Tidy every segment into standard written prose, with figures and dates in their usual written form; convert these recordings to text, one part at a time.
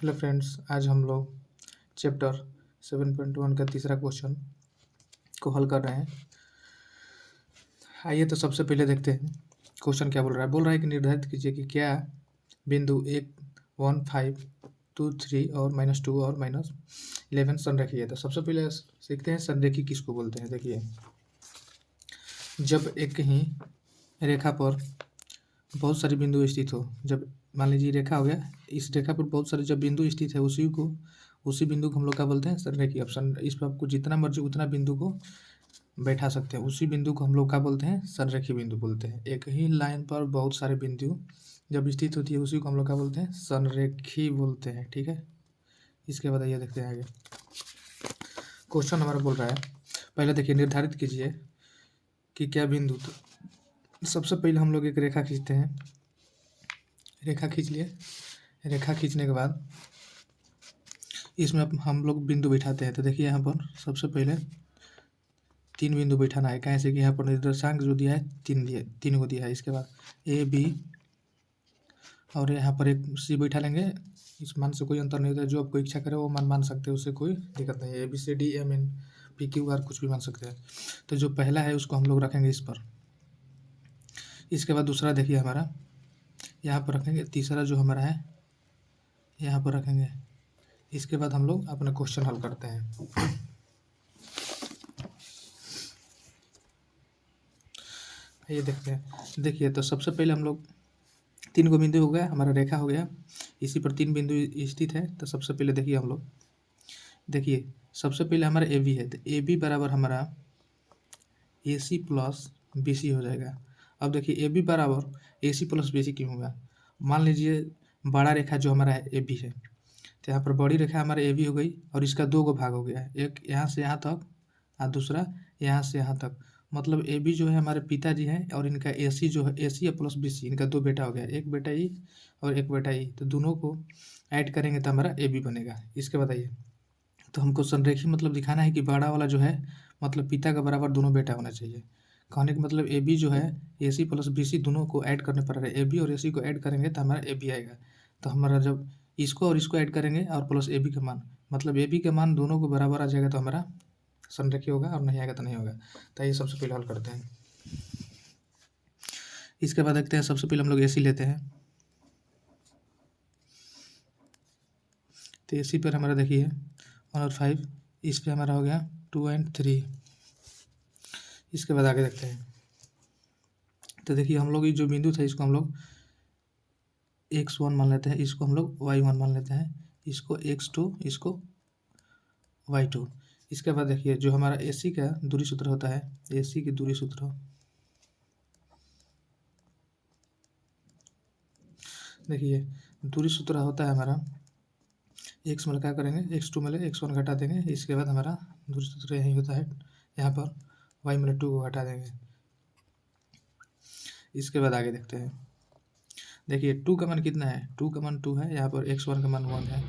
Hello friends, आज हम लोग चैप्टर 7.1 का तीसरा क्वेश्चन को हल कर रहे हैं। आइए तो सबसे पहले देखते हैं क्वेश्चन क्या बोल रहा है कि निर्धारित कीजिए कि क्या बिंदु 1, 1, 5, 2, 3 और -2 और -11 संरेखीय है। तो सबसे पहले सीखते हैं संरेखी किसको बोलते हैं। देखिए, जब एक ही रेखा पर बहुत सारे बिंदु स्थित हो, जब मान लीजिए रेखा हो गया, इस रेखा पर बहुत सारे जब बिंदु स्थित है उसी बिंदु को हम लोग क्या बोलते हैं, संरेखीय। ऑप्शन इस पर आपको जितना मर्जी उतना बिंदु को बैठा सकते हैं, उसी बिंदु को हम लोग क्या बोलते हैं, संरेखीय बिंदु बोलते हैं। एक ही लाइन पर बहुत सारे बिंदु जब स्थित होती है उसी को हम लोग क्या बोलते हैं, संरेखी बोलते हैं। ठीक है, इसके बाद आइए देखते हैं आगे। क्वेश्चन हमारा बोल रहा है, पहले देखिए निर्धारित कीजिए कि क्या बिंदु। तो सबसे पहले हम लोग एक रेखा खींचते हैं। रेखा खींच लिए, रेखा खींचने के बाद इसमें हम लोग बिंदु बैठाते हैं। तो देखिए यहाँ पर सबसे पहले 3 बिंदु बैठाना है, कैसे कि यहाँ पर निर्देशांक जो दिया है 3 को दिया है। इसके बाद ए बी और यहाँ पर एक सी बैठा लेंगे। इस मान से कोई अंतर नहीं होता है, जो आपको इच्छा करे वो मान मान सकते हैं, उससे कोई दिक्कत नहीं है। A B C D M N P Q R कुछ भी मान सकते हैं। तो जो पहला है उसको हम लोग रखेंगे इस पर। इसके बाद दूसरा देखिए हमारा यहाँ पर रखेंगे, तीसरा जो हमारा है यहाँ पर रखेंगे। इसके बाद हम लोग अपना क्वेश्चन हल करते हैं। ये देखते हैं। देखिए, तो सबसे पहले हम लोग 3 को बिंदु हो गया, हमारा रेखा हो गया, इसी पर 3 बिंदु स्थित है। तो सबसे पहले देखिए हम लोग, देखिए सबसे पहले हमारा ए बी है, तो ए बी बराबर हमारा ए सी प्लस बी सी हो जाएगा। अब देखिए ए बी बराबर ए सी प्लस बी सी क्यों होगा। मान लीजिए बड़ा रेखा जो हमारा ए बी है, तो यहाँ पर बड़ी रेखा हमारा ए बी हो गई और इसका 2 को भाग हो गया, एक यहाँ से यहाँ तक और दूसरा यहाँ से यहाँ तक। मतलब ए बी जो है हमारे पिताजी हैं और इनका ए सी जो है, ए सी प्लस बी सी, इनका 2 बेटा हो गया, एक बेटा ई और एक बेटा ई। तो दोनों को ऐड करेंगे तो हमारा ए बी बनेगा। इसके बताइए, तो हमको संरेखी मतलब दिखाना है कि बड़ा वाला जो है मतलब पिता का बराबर दोनों बेटा होना चाहिए। कहने का मतलब ए बी जो है ए सी प्लस बी सी दोनों को ऐड करने पड़ रहा है। ए बी और ए सी को ऐड करेंगे तो हमारा ए बी आएगा। तो हमारा जब इसको और इसको ऐड करेंगे और प्लस ए बी का मान, मतलब ए बी का मान दोनों को बराबर आ जाएगा तो हमारा संरेखी होगा, और नहीं आएगा तो नहीं होगा। तो ये सबसे पहले हल करते हैं। इसके बाद देखते हैं, सबसे पहले हम लोग ए सी लेते हैं। तो ए सी पर हमारा देखिए 1 और 5, इस पर हमारा हो गया 2 और 3। इसके बाद आगे देखते हैं। तो देखिए हम लोग ये जो बिंदु था इसको हम लोग x1 मान लेते हैं, इसको हम लोग y1 मान लेते हैं, इसको x2, इसको y2। इसके बाद देखिए जो हमारा AC का दूरी सूत्र होता है, AC की दूरी सूत्र, देखिए दूरी सूत्र होता है हमारा x में क्या करेंगे, x2 में ले x1 घटा देंगे। इसके बाद हमारा दूरी सूत्र यही होता है, यहाँ पर y में 2 को घटा देंगे। इसके बाद आगे देखते हैं। देखिए 2 का मान कितना है, 2 का मान 2 है, यहाँ पर x1 का मान 1 है।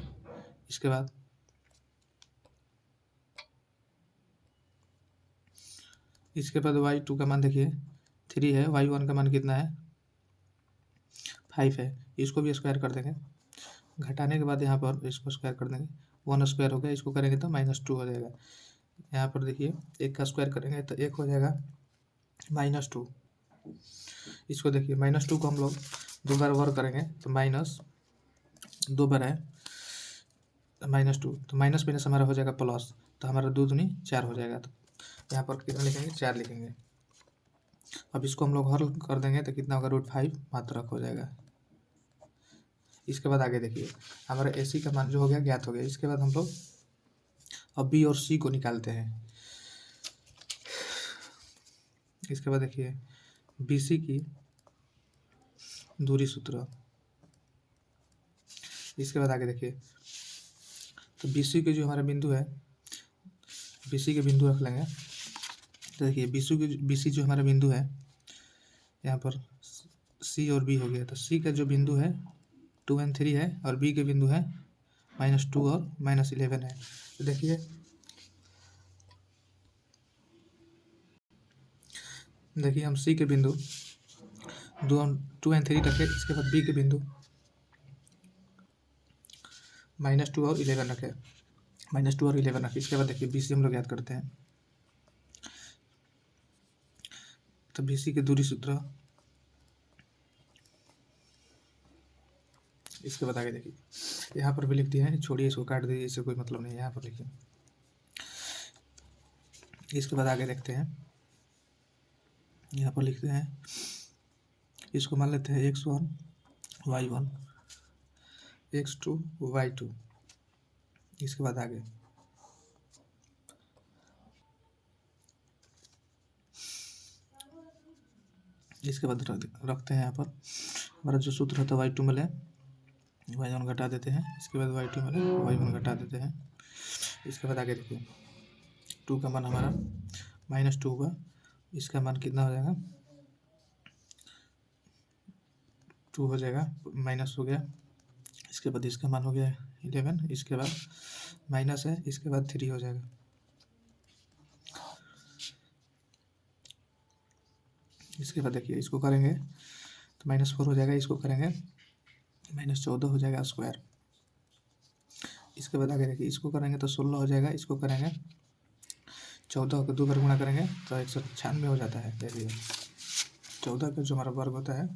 इसके बाद y2 का मान देखिए 3 है, y1 का मान कितना है 5 है। इसको भी स्क्वायर कर देंगे, घटाने के बाद यहाँ पर इसको स्क्वायर कर देंगे, 1 स्क्वायर हो गया, इसको करेंगे तो -2 हो जाएगा। यहाँ पर देखिए 1 का स्क्वायर करेंगे तो 1 हो जाएगा -2। इसको देखिए -2 को हम लोग 2 बार वर्क करेंगे तो -2 बार है -2, तो माइनस में हमारा हो जाएगा प्लस, तो हमारा 2 दूनी 4 हो जाएगा। तो यहाँ पर कितना लिखेंगे, 4 लिखेंगे। अब इसको हम लोग हल कर देंगे तो कितना होगा, √5 मात्रक हो जाएगा। इसके बाद आगे देखिए हमारा AC का मान जो हो गया ज्ञात हो गया। इसके बाद हम लोग अब B और C को निकालते हैं। इसके बाद देखिए BC की दूरी सूत्र। इसके बाद आगे देखिए, तो BC के जो हमारा बिंदु है, BC के बिंदु रख लेंगे। तो देखिए BC जो हमारा बिंदु है, यहाँ पर C और B हो गया। तो C का जो बिंदु है 2 और 3 है और B के बिंदु है -2 और -11 है। तो देखिए हम C के बिंदु 2 और 3 रखे। इसके बाद B के बिंदु -2 और 11 रखे, -2 और 11 रखे। इसके बाद देखिए BC हम लोग याद करते हैं। तो BC की दूरी सूत्र, इसके बाद आगे देखिए यहाँ पर भी लिख दिया है, छोड़िए इसको, काट दीजिए, इससे कोई मतलब नहीं है, यहाँ पर लिखिए। इसके बाद आगे देखते हैं, यहाँ पर लिखते हैं, इसको मान लेते हैं x1 y1 x2 y2। इसके बाद आगे इसके बाद रखते हैं यहाँ पर हमारा जो सूत्र होता है y2 मिले y1 घटा देते हैं, इसके बाद y2 मिले y1 घटा देते हैं। इसके बाद आगे देखिए 2 का मान हमारा -2 हुआ, इसका मान कितना हो जाएगा, 2 हो जाएगा, माइनस हो गया। इसके बाद इसका मान हो गया 11, इसके बाद माइनस है, इसके बाद 3 हो जाएगा। इसके बाद देखिए इसको करेंगे तो -4 हो जाएगा, इसको करेंगे -14 हो जाएगा स्क्वायर। इसके बाद आगे देखिए इसको करेंगे तो 16 हो जाएगा, इसको करेंगे 14 को 2 बार गुणा करेंगे तो 196 हो जाता है। देखिए 14 का जो हमारा वर्ग होता है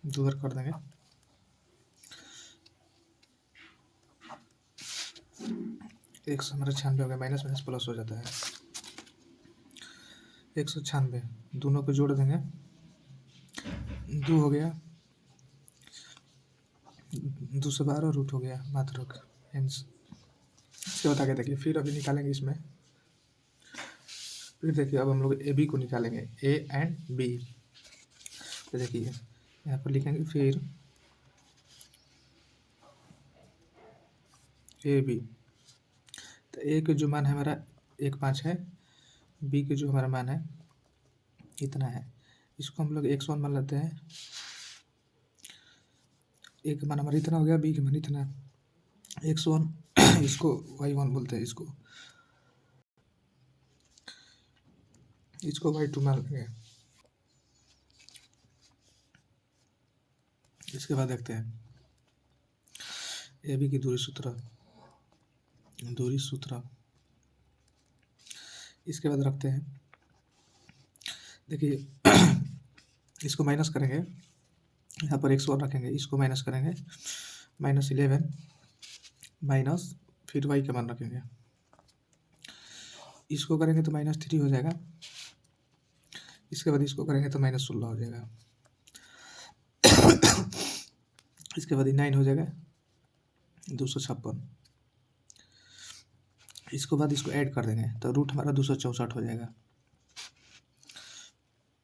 2 बार कर देंगे, 196 हो गया, माइनस माइनस प्लस हो जाता है 196, दोनों को जोड़ देंगे, 2 हो गया, 2 से 12 रूट हो गया मात्र हेंस। इसके बाद आगे देखिए फिर अभी निकालेंगे इसमें, फिर देखिए अब हम लोग AB को निकालेंगे, A एंड B। तो देखिए यहाँ पर लिखेंगे फिर AB, तो A के जो मान है हमारा 1.5 है, B के जो हमारा मान है इतना है, इसको हम लोग x1 मान लेते हैं, A का मान हमारा इतना हो गया, B का मान इतना, x1 इसको y1 बोलते हैं, इसको y2 मान लेंगे। इसके बाद देखते हैं AB की दूरी सूत्र, इसके बाद रखते हैं, देखिए इसको माइनस करेंगे, यहाँ पर x1 रखेंगे, इसको माइनस करेंगे, -11 माइनस फिर y का मान रखेंगे, इसको करेंगे तो -3 हो जाएगा, इसके बाद इसको करेंगे तो -16 हो जाएगा, इसके बाद 9 हो जाएगा 256, इसके बाद इसको ऐड कर देंगे तो रूट हमारा 264 हो जाएगा,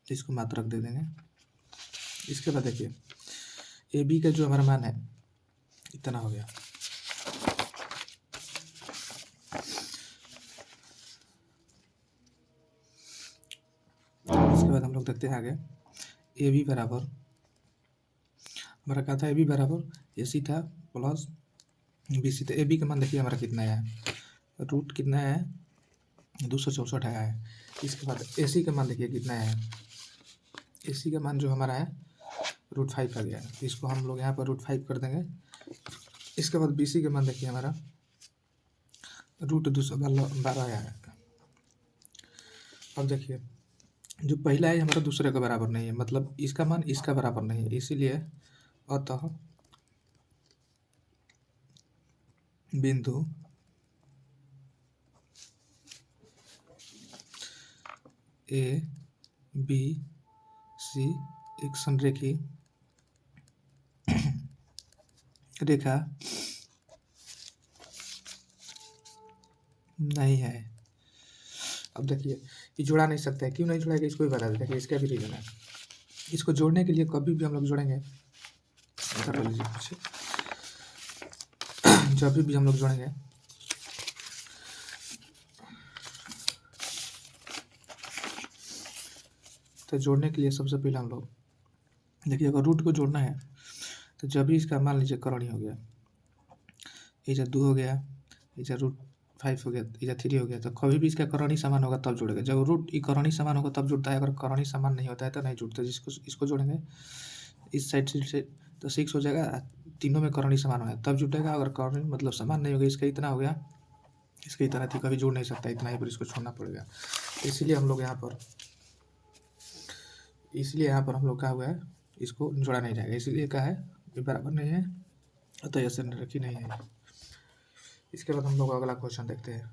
इसको मात्रक दे देंगे। इसके बाद देखिए AB का जो हमारा मान है इतना हो गया। इसके बाद हम लोग देखते हैं आगे AB बराबर हमारा क्या था, AB बराबर AC था प्लस BC था। AB का मान देखिए हमारा कितना है, रूट कितना है 264 आया है। इसके बाद AC का मान देखिए कितना है, AC का मान जो हमारा है √5 आ गया, इसको हम लोग यहाँ पर √5 कर देंगे। इसके बाद BC का मान देखिए हमारा √212 आया है। अब देखिए जो पहला है हमारा दूसरे के बराबर नहीं है, मतलब इसका मान इसका बराबर नहीं है, इसीलिए अतः बिंदु ABC एक संरेखी रेखा नहीं है। अब देखिए ये जोड़ा नहीं सकता है, क्यों नहीं जोड़ेगा इसको भी बता दें। देखिए इसका भी रीजन है, इसको जोड़ने के लिए कभी भी हम लोग जोड़ेंगे, कर लीजिए पीछे, जब भी हम लोग जोड़ेंगे तो जोड़ने के लिए सबसे पहले हम लोग देखिए अगर रूट को जोड़ना है तो जब भी इसका मान लीजिए करण हो गया, इधर 2 हो गया, इधर √5 हो गया, इधर 3 हो गया, तो कभी भी इसका करण ही समान होगा तब जुड़ेगा। जब रूट करण ही समान होगा तब जुड़ता है, अगर करण ही समान नहीं होता है तो नहीं जुड़ता। जिसको इसको जोड़ेंगे इस साइड से तो 6 हो जाएगा, तीनों में कर्ण ही समान होगा तब जुटेगा, अगर कर्ण मतलब समान नहीं होगा, इसका इतना हो गया, इसका इतना थी, कभी जुड़ नहीं सकता इतना ही, पर इसको छोड़ना पड़ेगा। इसीलिए हम लोग यहाँ पर हम लोग क्या हुआ है, इसको जोड़ा नहीं जाएगा, इसीलिए क्या है, ये बराबर नहीं है, अतः ऐसे रखी नहीं है। इसके बाद हम लोग अगला क्वेश्चन देखते हैं।